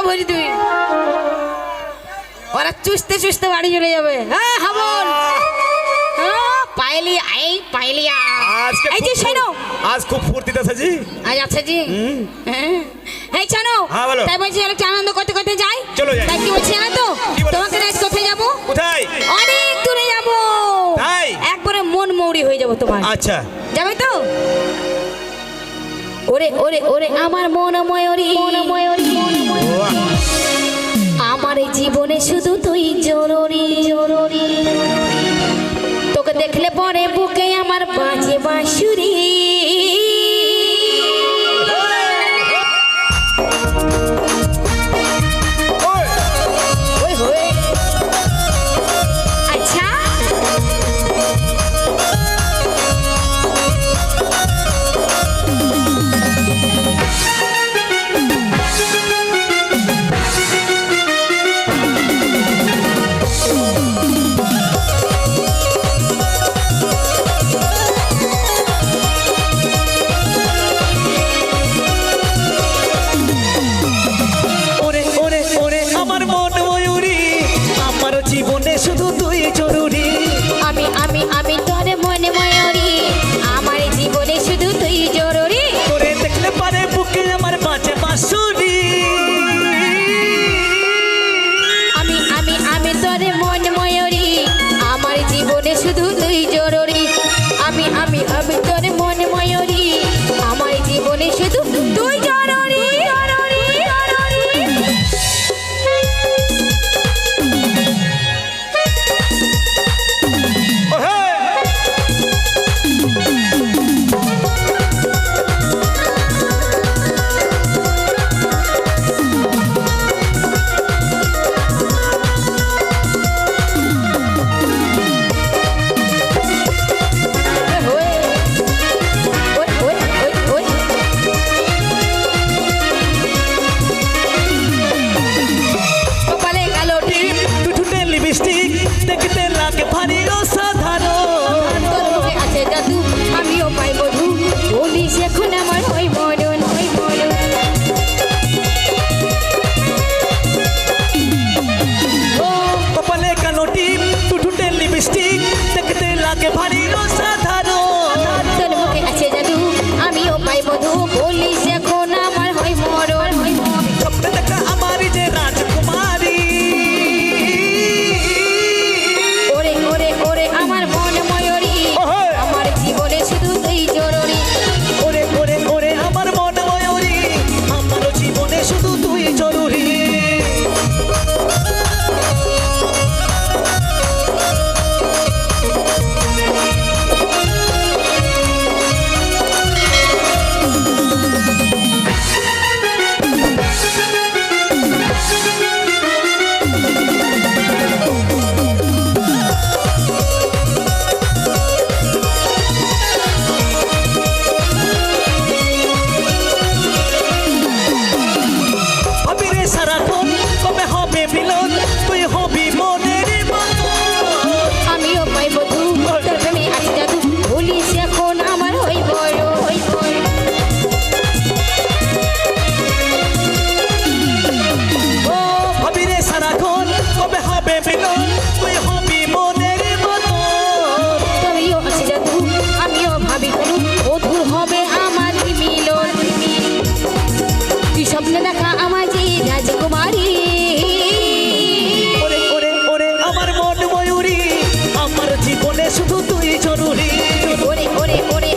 বুঝি তুই ওরা চুষতে চুষতে বাড়ি চলে যাবে। হ্যাঁ হাবল পাইলি এই পাইলি এই যে শোনো আজ খুব ফুর্তিতে আছে জি। আজ আছে জি। এই শোনো তাই বলছি একটু আনন্দ করতে করতে যাই। চলো যাই। তাই কি বলছি না তো তোমাকে আজ কোথায় যাবো? কোথায়? অনেক দূরে যাবো। তাই একবারে মন মৌরি হয়ে যাবো তোমার। আচ্ছা যাবে তো? ওরে ওরে ওরে আমার মন ময়ূরী আমার এই জীবনে শুধু তুই জরুরি জরুরি তোকে দেখলে পরে বুকে আমার বাজে বাঁশুরি আচ্ছা জীবনে শুধু তুই জরুরি আমি আমি আমি তোর মনে ময়ূরী আমার জীবনে শুধু তুই জরুরি তোরে দেখলে পারে বুকে আমার বাজে বাঁশুরি আমি আমি আমি তোর মনে ময়ূরী আমার জীবনে শুধু তুই জরুরি আমি আমি আমি তোর মনে ময়ূরী আমার জীবনে শুধু তুই জরুরি জরুরি জরুরি দেখতে লাগে ভারী অসাধারণ তোর মুখে আছে জাদু আমিও পাই বধু বলিস এখন আমার হই মরণ হই মরণ ও কপালে কালো টিপ টুটুটে লিপস্টিক দেখতে লাগে ভারী অসাধারণ তোর মুখে আছে জাদু আমিও পাই বধু বলিস এখন আমার হই মরণ হই মরণ স্বপ্নে দেখা আমার যে রাজকুমারী ওরে ওরে ওরে আমার মন ময়ূরী আমার জীবনে শুধু তুই জরুরি ওরে ওরে ওরে আমার মন ময়ূরী আমার জীবনে শুধু তুই জরুরি সারাক্ষণ কবে হবে মিলন তুই হবি মনের মতো আমিও পাই বধু তোর প্রেমে আছে জাদু বলিস এখন আমার হই বড় হই বড় ও ভাবি রে সারাক্ষণ কবে হবে মিলন তুই হবি মনের মতো তুমিও আছে জাদু আমিও ভাবি বধু বধু হবে আমার মিলন তুই স্বপ্নে দেখা আমার যে রাজকুমারী ওরে ওরে ওরে আমার মন ময়ূরী আমার জীবনে শুধু তুই জরুরি ওরে ওরে ওরে